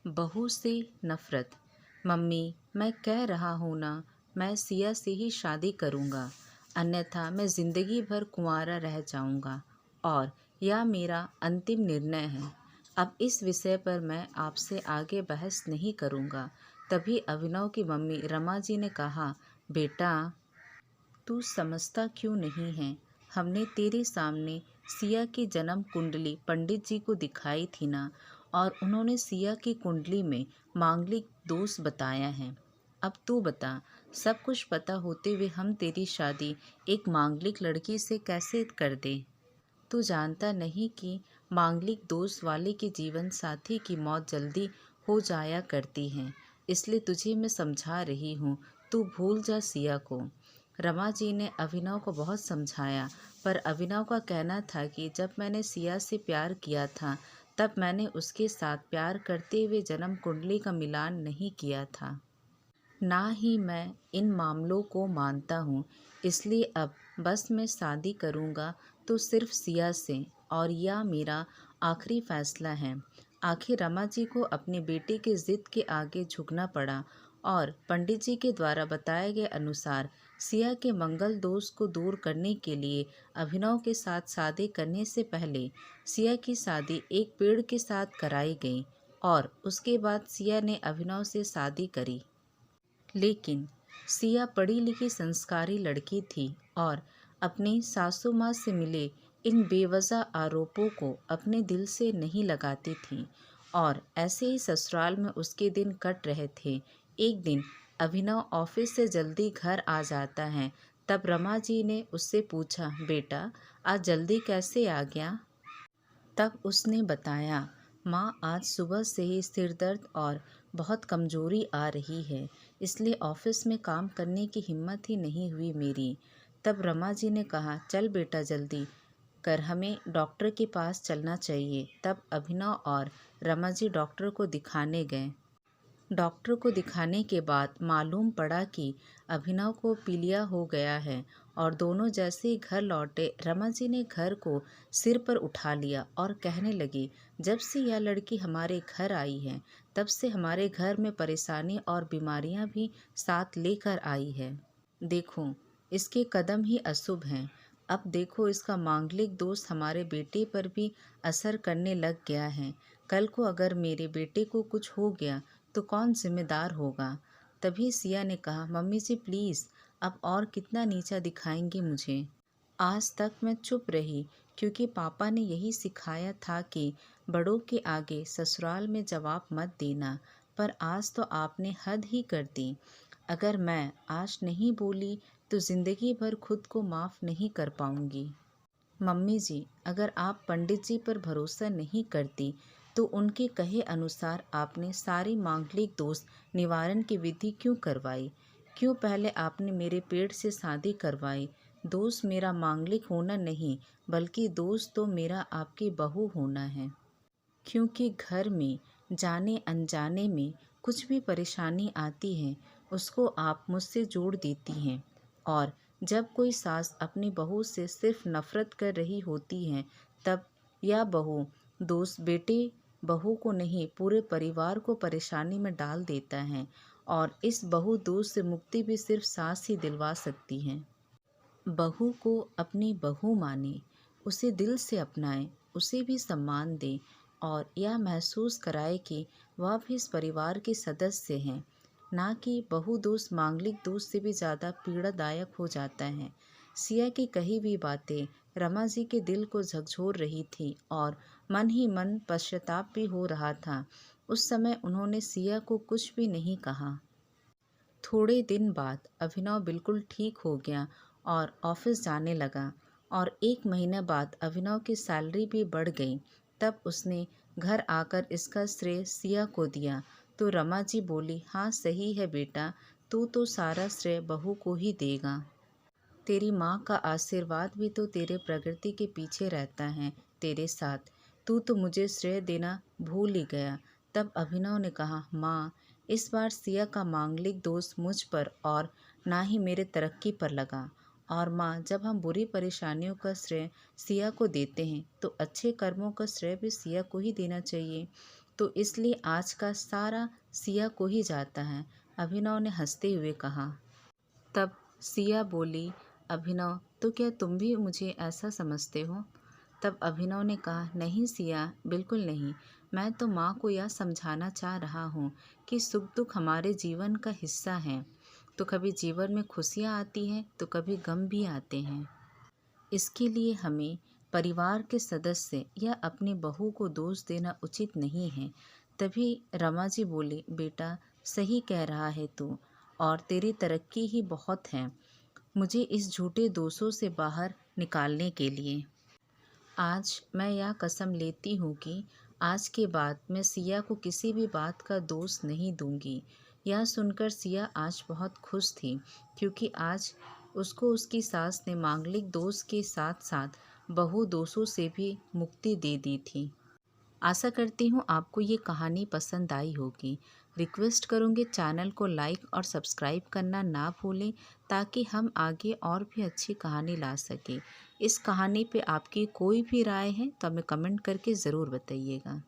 बहू से नफरत। मम्मी, मैं कह रहा हूँ ना, मैं सिया से ही शादी करूँगा, अन्यथा मैं ज़िंदगी भर कुंवारा रह जाऊँगा और यह मेरा अंतिम निर्णय है। अब इस विषय पर मैं आपसे आगे बहस नहीं करूँगा। तभी अभिनव की मम्मी रमा जी ने कहा, बेटा, तू समझता क्यों नहीं है? हमने तेरे सामने सिया की जन्म कुंडली पंडित जी को दिखाई थी ना, और उन्होंने सिया की कुंडली में मांगलिक दोष बताया है। अब तू बता, सब कुछ पता होते हुए हम तेरी शादी एक मांगलिक लड़की से कैसे कर दें? तू जानता नहीं कि मांगलिक दोष वाले के जीवन साथी की मौत जल्दी हो जाया करती है, इसलिए तुझे मैं समझा रही हूँ, तू भूल जा सिया को। रमा जी ने अभिनव को बहुत समझाया, पर अभिनव का कहना था कि जब मैंने सिया से प्यार किया था, तब मैंने उसके साथ प्यार करते हुए जन्म कुंडली का मिलान नहीं किया था। ना ही मैं इन मामलों को मानता हूँ, इसलिए अब बस मैं शादी करूँगा तो सिर्फ सिया से, और यह मेरा आखिरी फैसला है। आखिर रमा जी को अपने बेटे के जिद के आगे झुकना पड़ा, और पंडित जी के द्वारा बताए गए अनुसार सिया के मंगल दोष को दूर करने के लिए अभिनव के साथ शादी करने से पहले सिया की शादी एक पेड़ के साथ कराई गई, और उसके बाद सिया ने अभिनव से शादी करी। लेकिन सिया पढ़ी लिखी संस्कारी लड़की थी और अपनी सासू माँ से मिले इन बेवजह आरोपों को अपने दिल से नहीं लगाती थी, और ऐसे ही ससुराल में उसके दिन कट रहे थे। एक दिन अभिनव ऑफिस से जल्दी घर आ जाता है। तब रमा जी ने उससे पूछा, बेटा, आज जल्दी कैसे आ गया? तब उसने बताया, माँ, आज सुबह से ही सिर दर्द और बहुत कमज़ोरी आ रही है, इसलिए ऑफिस में काम करने की हिम्मत ही नहीं हुई मेरी। तब रमा जी ने कहा, चल बेटा जल्दी कर, हमें डॉक्टर के पास चलना चाहिए। तब अभिनव और रमा जी डॉक्टर को दिखाने गए। डॉक्टर को दिखाने के बाद मालूम पड़ा कि अभिनव को पीलिया हो गया है, और दोनों जैसे ही घर लौटे, रमा जी ने घर को सिर पर उठा लिया और कहने लगी, जब से यह लड़की हमारे घर आई है, तब से हमारे घर में परेशानी और बीमारियां भी साथ लेकर आई है। देखो, इसके कदम ही अशुभ हैं। अब देखो, इसका मांगलिक दोष हमारे बेटे पर भी असर करने लग गया है। कल को अगर मेरे बेटे को कुछ हो गया तो कौन जिम्मेदार होगा? तभी सिया ने कहा, मम्मी जी प्लीज़, अब और कितना नीचा दिखाएंगे मुझे? आज तक मैं चुप रही, क्योंकि पापा ने यही सिखाया था कि बड़ों के आगे ससुराल में जवाब मत देना, पर आज तो आपने हद ही कर दी। अगर मैं आज नहीं बोली तो ज़िंदगी भर खुद को माफ़ नहीं कर पाऊंगी। मम्मी जी, अगर आप पंडित जी पर भरोसा नहीं करती तो उनके कहे अनुसार आपने सारी मांगलिक दोष निवारण की विधि क्यों करवाई? क्यों पहले आपने मेरे पेट से शादी करवाई? दोष मेरा मांगलिक होना नहीं, बल्कि दोष तो मेरा आपकी बहू होना है। क्योंकि घर में जाने अनजाने में कुछ भी परेशानी आती है, उसको आप मुझसे जोड़ देती हैं, और जब कोई सास अपनी बहू से सिर्फ नफरत कर रही होती है, तब यह बहू दोस्त बेटे बहू को नहीं, पूरे परिवार को परेशानी में डाल देता है, और इस बहू दोष से मुक्ति भी सिर्फ सास ही दिलवा सकती है। बहू को अपनी बहू माने, उसे दिल से अपनाए, उसे भी सम्मान दे, और यह महसूस कराए कि वह भी इस परिवार के सदस्य हैं, ना कि बहू दोस्त मांगलिक दोस्त से भी ज़्यादा पीड़ादायक हो जाता है। सिया की कही हुई बातें रमा जी के दिल को झकझोर रही थी, और मन ही मन पश्चाताप भी हो रहा था। उस समय उन्होंने सिया को कुछ भी नहीं कहा। थोड़े दिन बाद अभिनव बिल्कुल ठीक हो गया और ऑफिस जाने लगा, और 1 महीने बाद अभिनव की सैलरी भी बढ़ गई। तब उसने घर आकर इसका श्रेय सिया को दिया, तो रमा जी बोली, हाँ सही है बेटा, तू तो सारा श्रेय बहू को ही देगा। तेरी माँ का आशीर्वाद भी तो तेरे प्रगति के पीछे रहता है, तेरे साथ। तू तो मुझे श्रेय देना भूल ही गया। तब अभिनव ने कहा, माँ, इस बार सिया का मांगलिक दोष मुझ पर और ना ही मेरे तरक्की पर लगा। और माँ, जब हम बुरी परेशानियों का श्रेय सिया को देते हैं तो अच्छे कर्मों का श्रेय भी सिया को ही देना चाहिए। तो इसलिए आज का सारा सिया को ही जाता है, अभिनव ने हंसते हुए कहा। तब सिया बोली, अभिनव तो क्या तुम भी मुझे ऐसा समझते हो? तब अभिनव ने कहा, नहीं सिया, बिल्कुल नहीं। मैं तो माँ को यह समझाना चाह रहा हूँ कि सुख दुख हमारे जीवन का हिस्सा हैं। तो कभी जीवन में खुशियाँ आती हैं तो कभी गम भी आते हैं। इसके लिए हमें परिवार के सदस्य या अपनी बहू को दोष देना उचित नहीं है। तभी रमा जी बोली, बेटा सही कह रहा है तू, और तेरी तरक्की ही बहुत है मुझे इस झूठे दोषों से बाहर निकालने के लिए। आज मैं यह कसम लेती हूँ कि आज के बाद मैं सिया को किसी भी बात का दोष नहीं दूंगी। यह सुनकर सिया आज बहुत खुश थी, क्योंकि आज उसको उसकी सास ने मांगलिक दोष के साथ साथ बहु दोषों से भी मुक्ति दे दी थी। आशा करती हूँ आपको ये कहानी पसंद आई होगी। रिक्वेस्ट करूँगी चैनल को लाइक और सब्सक्राइब करना ना भूलें, ताकि हम आगे और भी अच्छी कहानी ला सकें। इस कहानी पे आपकी कोई भी राय है तो हमें कमेंट करके ज़रूर बताइएगा।